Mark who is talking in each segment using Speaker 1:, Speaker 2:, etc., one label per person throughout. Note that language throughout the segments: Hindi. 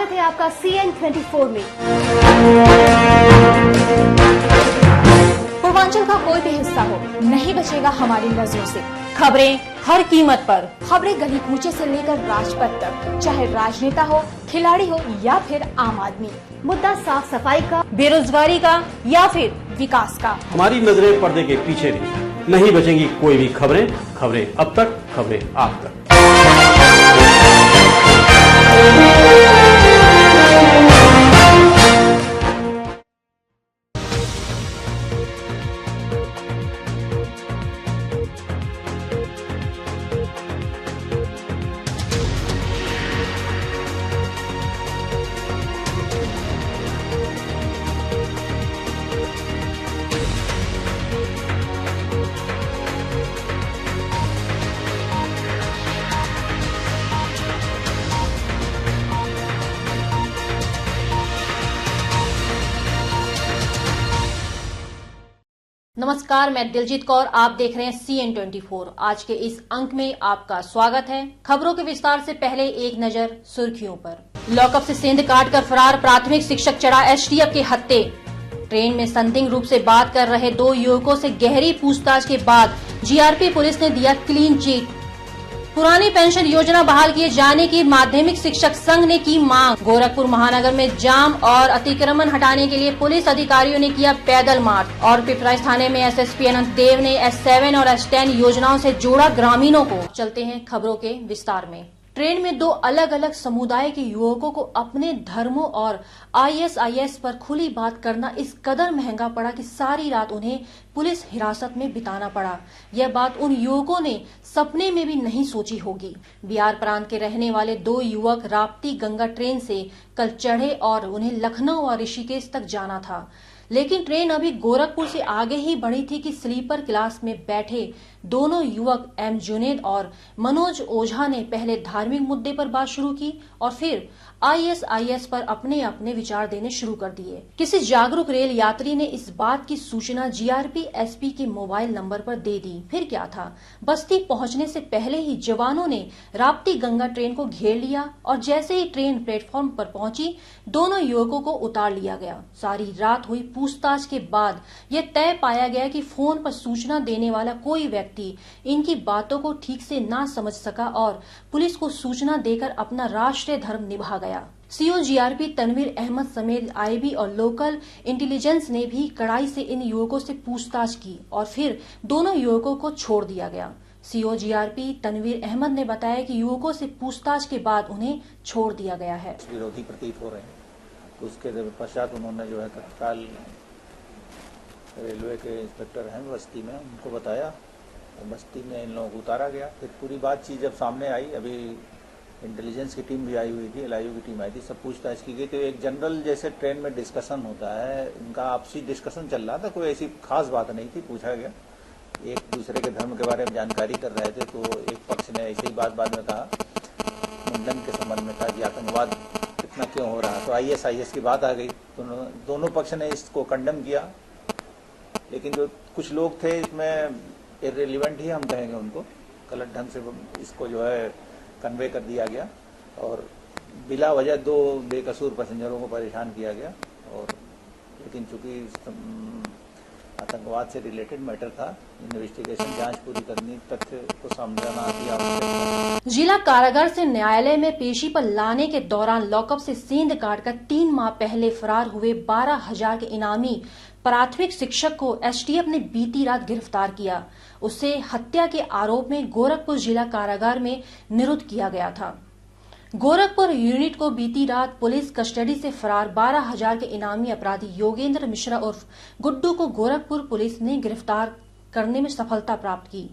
Speaker 1: स्वागत है आपका CN24 में।
Speaker 2: पूर्वांचल का कोई भी हिस्सा हो नहीं बचेगा हमारी नजरों से। खबरें हर कीमत पर, खबरें गली कूचे से लेकर राजपथ तक, चाहे राजनेता हो, खिलाड़ी हो या फिर आम आदमी।
Speaker 1: मुद्दा साफ सफाई का,
Speaker 2: बेरोजगारी का या फिर विकास का।
Speaker 3: हमारी नजरें पर्दे के पीछे नहीं बचेंगी कोई भी खबरें। खबरें अब तक, खबरें आप तक।
Speaker 2: नमस्कार, मैं दिलजीत कौर, आप देख रहे हैं CN24। आज के इस अंक में आपका स्वागत है। खबरों के विस्तार से पहले एक नजर सुर्खियों पर। लॉकअप से सेंध काट कर फरार प्राथमिक शिक्षक चढ़ा STF के हत्थे। ट्रेन में संदिग्ध रूप से बात कर रहे 2 युवकों से गहरी पूछताछ के बाद GRP पुलिस ने दिया क्लीन चिट। पुरानी पेंशन योजना बहाल किए जाने की माध्यमिक शिक्षक संघ ने की मांग। गोरखपुर महानगर में जाम और अतिक्रमण हटाने के लिए पुलिस अधिकारियों ने किया पैदल मार्च। और पिपराइच थाने में SSP अनंत देव ने S7 और S10 योजनाओं से जोड़ा ग्रामीणों को। चलते हैं खबरों के विस्तार में। ट्रेन में 2 अलग अलग समुदाय के युवकों को अपने धर्मों और ISIS पर खुली बात करना इस कदर महंगा पड़ा कि सारी रात उन्हें पुलिस हिरासत में बिताना पड़ा। यह बात उन युवकों ने सपने में भी नहीं सोची होगी। बिहार प्रांत के रहने वाले 2 युवक राप्ती गंगा ट्रेन से कल चढ़े और उन्हें लखनऊ और ऋषिकेश तक जाना था, लेकिन ट्रेन अभी गोरखपुर से आगे ही बढ़ी थी कि स्लीपर क्लास में बैठे दोनों युवक M जुनेद और मनोज ओझा ने पहले धार्मिक मुद्दे पर बात शुरू की और फिर ISIS पर अपने अपने विचार देने शुरू कर दिए। किसी जागरूक रेल यात्री ने इस बात की सूचना GRP SP के मोबाइल नंबर पर दे दी। फिर क्या था, बस्ती पहुंचने से पहले ही जवानों ने राप्ती गंगा ट्रेन को घेर लिया और जैसे ही ट्रेन प्लेटफॉर्म पर पहुंची, दोनों युवकों को उतार लिया गया। सारी रात हुई पूछताछ के बाद यह तय पाया गया कि फोन पर सूचना देने वाला कोई व्यक्ति इनकी बातों को ठीक से ना समझ सका और पुलिस को सूचना देकर अपना राष्ट्रीय धर्म निभा गया। CO GRP तनवीर अहमद समेत IB और लोकल इंटेलिजेंस ने भी कड़ाई से इन युवकों से पूछताछ की और फिर दोनों युवकों को छोड़ दिया गया। CO GRP तनवीर अहमद ने बताया कि युवकों से पूछताछ के बाद उन्हें छोड़ दिया गया है।
Speaker 4: विरोधी प्रतीत हो रहे हैं। उसके पश्चात उन्होंने जो है तत्काल रेलवे के इंस्पेक्टर हैं बस्ती में, उनको बताया, बस्ती में इन लोगों को उतारा गया। फिर पूरी बातचीत जब सामने आई, अभी इंटेलिजेंस की टीम भी आई हुई थी, LIU की टीम आई थी, सब पूछताछ की गई। तो एक जनरल जैसे ट्रेन में डिस्कशन होता है, इनका आपसी डिस्कशन चल रहा था, कोई ऐसी खास बात नहीं थी। पूछा गया, एक दूसरे के धर्म के बारे में जानकारी कर रहे थे, तो एक पक्ष ने ऐसी बात बाद में कहा, मुंडन के संबंध में था कि आतंकवाद इतना क्यों हो रहा, तो ISIS की बात आ गई। तो दोनों पक्ष ने इसको कंडेम किया, लेकिन जो कुछ लोग थे इसमें इर्रेलेवेंट ही हम कहेंगे उनको, गलत ढंग से इसको जो है कन्वे कर दिया गया और बिला वजह 2 बेकसूर पैसेंजरों को परेशान किया गया। और लेकिन चूंकि आतंकवाद से रिलेटेड मैटर था, इन्वेस्टिगेशन जांच पूरी करनी, तथ्य को समझना आवश्यक।
Speaker 2: जिला कारागार से न्यायालय में पेशी पर लाने के दौरान लॉकअप से सेंध काटकर 3 माह पहले फरार हुए 12,000 के इनामी प्राथमिक शिक्षक को STF ने बीती रात गिरफ्तार किया। उसे हत्या के आरोप में गोरखपुर जिला कारागार में निरुद्ध किया गया था। गोरखपुर यूनिट को बीती रात पुलिस कस्टडी से फरार 12,000 के इनामी अपराधी योगेंद्र मिश्रा उर्फ गुड्डू को गोरखपुर पुलिस ने गिरफ्तार करने में सफलता प्राप्त की।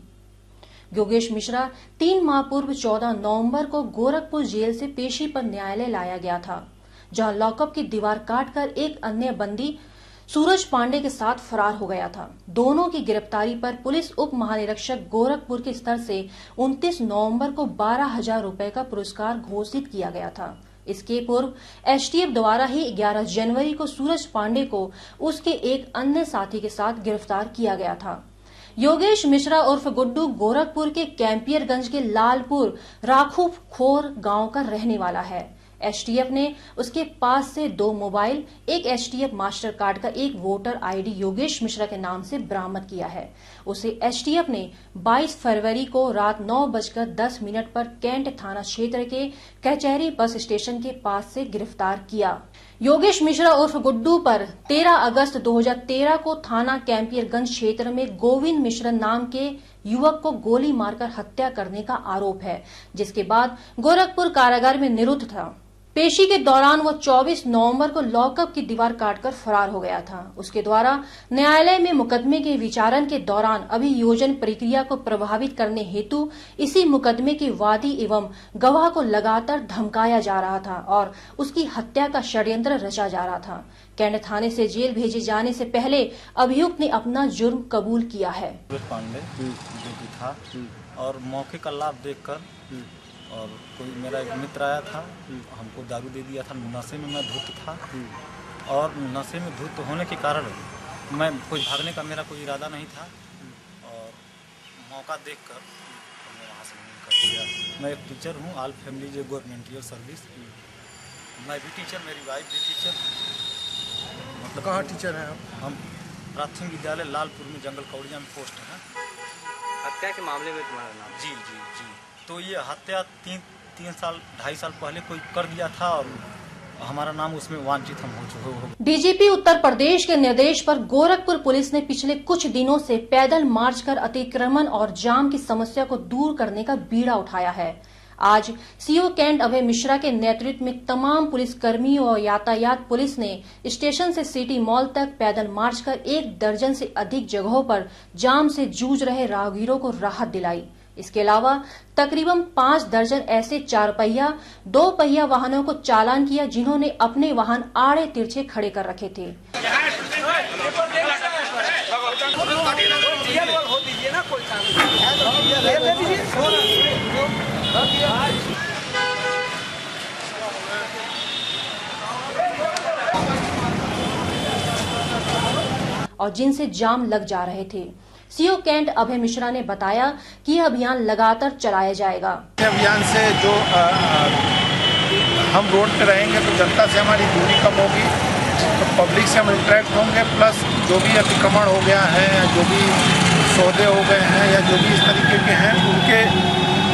Speaker 2: योगेश मिश्रा 3 माह पूर्व 14 नवंबर को गोरखपुर जेल से पेशी पर न्यायालय लाया गया था, जहां लॉकअप की दीवार काटकर एक अन्य बंदी सूरज पांडे के साथ फरार हो गया था। दोनों की गिरफ्तारी पर पुलिस उप महानिरीक्षक गोरखपुर के स्तर से 29 नवंबर को 12,000 रुपए का पुरस्कार घोषित किया गया था। इसके पूर्व STF द्वारा ही 11 जनवरी को सूरज पांडे को उसके एक अन्य साथी के साथ गिरफ्तार किया गया था। योगेश मिश्रा उर्फ गुड्डू गोरखपुर के कैंपियरगंज के लालपुर राखू खोर गांव का रहने वाला है। एसटीएफ ने उसके पास से 2 मोबाइल, एक एसटीएफ मास्टर कार्ड का एक वोटर आईडी योगेश मिश्रा के नाम से बरामद किया है। उसे एसटीएफ ने 22 फरवरी को रात 9:10 पर कैंट थाना क्षेत्र के कचहरी बस स्टेशन के पास से गिरफ्तार किया। योगेश मिश्रा उर्फ गुड्डू पर 13 अगस्त 2013 को थाना कैंपियरगंज क्षेत्र में गोविंद मिश्रा नाम के युवक को गोली मारकर हत्या करने का आरोप है, जिसके बाद गोरखपुर कारागार में निरुद्ध था। पेशी के दौरान वो 24 नवंबर को लॉकअप की दीवार काटकर फरार हो गया था। उसके द्वारा न्यायालय में मुकदमे के विचारण के दौरान अभियोजन प्रक्रिया को प्रभावित करने हेतु इसी मुकदमे के वादी एवं गवाह को लगातार धमकाया जा रहा था और उसकी हत्या का षड्यंत्र रचा जा रहा था। कैंट थाने से जेल भेजे जाने से पहले अभियुक्त ने अपना जुर्म कबूल किया है।
Speaker 5: पांडे जो भी था और मौके का लाभ देखकर और कोई मेरा एक मित्र आया था, हमको दारू दे दिया था। नशे में मैं धुत था और नशे में धुत होने के कारण मैं कोई भागने का मेरा कोई इरादा नहीं था और मौका देखकर हमने वहाँ से निकल गया। मैं एक टीचर हूँ, ऑल फैमिली गवर्नमेंट सर्विस। मैं भी टीचर, मेरी वाइफ भी टीचर। मतलब
Speaker 6: कहाँ टीचर हैं आप?
Speaker 5: हम प्राथमिक विद्यालय लालपुर में जंगल कौड़िया में पोस्ट है।
Speaker 7: हत्या के मामले में तुम्हारा नाम?
Speaker 5: जी जी जी। तो ये हत्या 3 साल 2.5 साल पहले कोई कर दिया था और हमारा नाम उसमें वांछित हम हो चुके।
Speaker 2: डीजीपी उत्तर प्रदेश के निर्देश पर गोरखपुर पुलिस ने पिछले कुछ दिनों से पैदल मार्च कर अतिक्रमण और जाम की समस्या को दूर करने का बीड़ा उठाया है। आज सीओ कैंट अभय मिश्रा के नेतृत्व में तमाम पुलिसकर्मियों और यातायात पुलिस ने स्टेशन से सिटी मॉल तक पैदल मार्च कर 1 दर्जन से अधिक जगहों पर जाम से जूझ रहे राहगीरों को राहत दिलाई। इसके अलावा तकरीबन 5 दर्जन ऐसे 4 पहिया 2 पहिया वाहनों को चालान किया जिन्होंने अपने वाहन आड़े तिरछे खड़े कर रखे थे। और जिनसे जाम लग जा रहे थे। सीओ कैंट अभय मिश्रा ने बताया कि यह अभियान लगातार चलाया जाएगा।
Speaker 6: अभियान से जो हम रोड पे रहेंगे तो जनता से हमारी दूरी कम होगी, तो पब्लिक से हम इंटरेक्ट होंगे, प्लस जो भी अतिक्रमण हो गया है या जो भी सौदे हो गए हैं या जो भी इस तरीके के हैं उनके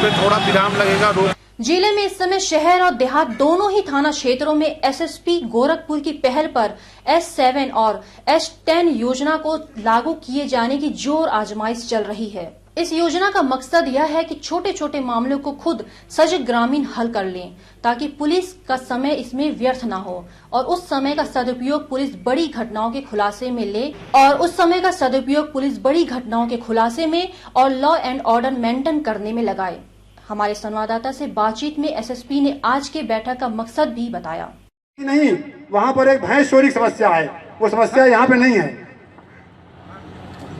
Speaker 6: पे थोड़ा विराम लगेगा। रोड
Speaker 2: जिले में इस समय शहर और देहात दोनों ही थाना क्षेत्रों में एसएसपी गोरखपुर की पहल पर S7 और S10 योजना को लागू किए जाने की जोर आजमाइश चल रही है। इस योजना का मकसद यह है कि छोटे छोटे मामलों को खुद सजग ग्रामीण हल कर लें ताकि पुलिस का समय इसमें व्यर्थ न हो और उस समय का सदुपयोग पुलिस बड़ी घटनाओं के खुलासे में और लॉ एंड ऑर्डर मेंटेन करने में लगाए। हमारे संवाददाता से बातचीत में एसएसपी ने आज के बैठक का मकसद भी बताया।
Speaker 8: नहीं, वहाँ पर एक भैंस चोरी की समस्या है, वो समस्या यहाँ पे नहीं है।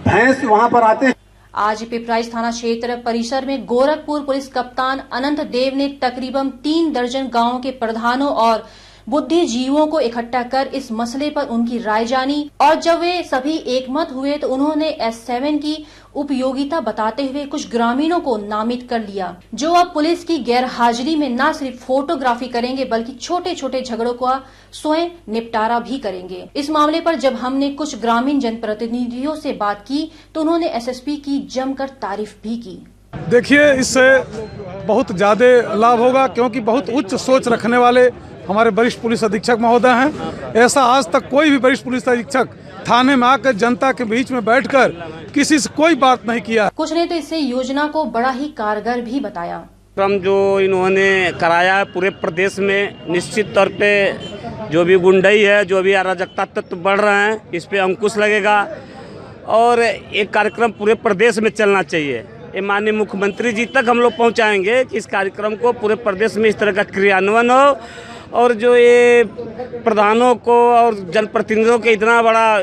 Speaker 8: भैंस वहाँ पर आते हैं।
Speaker 2: आज पिपराइच थाना क्षेत्र परिसर में गोरखपुर पुलिस कप्तान अनंत देव ने तकरीबन 3 दर्जन गांवों के प्रधानों और बुद्धिजीवियों को इकट्ठा कर इस मसले पर उनकी राय जानी और जब वे सभी एकमत हुए तो उन्होंने S7 की उपयोगिता बताते हुए कुछ ग्रामीणों को नामित कर लिया जो अब पुलिस की गैर हाजिरी में न सिर्फ फोटोग्राफी करेंगे बल्कि छोटे छोटे झगड़ों का स्वयं निपटारा भी करेंगे। इस मामले पर जब हमने कुछ ग्रामीण जनप्रतिनिधियों से बात की तो उन्होंने एसएसपी की जमकर तारीफ भी की।
Speaker 9: देखिए, इससे बहुत ज्यादा लाभ होगा क्योंकि बहुत उच्च सोच रखने वाले हमारे वरिष्ठ पुलिस अधीक्षक महोदय हैं। ऐसा आज तक कोई भी वरिष्ठ पुलिस अधीक्षक थाने में आकर जनता के बीच में बैठकर किसी से कोई बात नहीं किया। कुछ ने तो इसे योजना को बड़ा ही कारगर भी बताया।
Speaker 7: क्रम जो इन्होंने कराया है पूरे प्रदेश में, निश्चित तौर पे जो भी गुंडई है, जो भी अराजकता तत्व बढ़ रहे हैं, इस पे अंकुश लगेगा और एक कार्यक्रम पूरे प्रदेश में चलना चाहिए। ये माननीय मुख्यमंत्री जी तक हम लोग पहुंचाएंगे कि इस कार्यक्रम को पूरे प्रदेश में इस तरह का क्रियान्वयन हो और जो ये प्रधानों को और जनप्रतिनिधियों को इतना बड़ा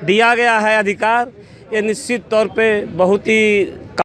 Speaker 7: दिया गया है अधिकार, ये निश्चित तौर पे बहुत ही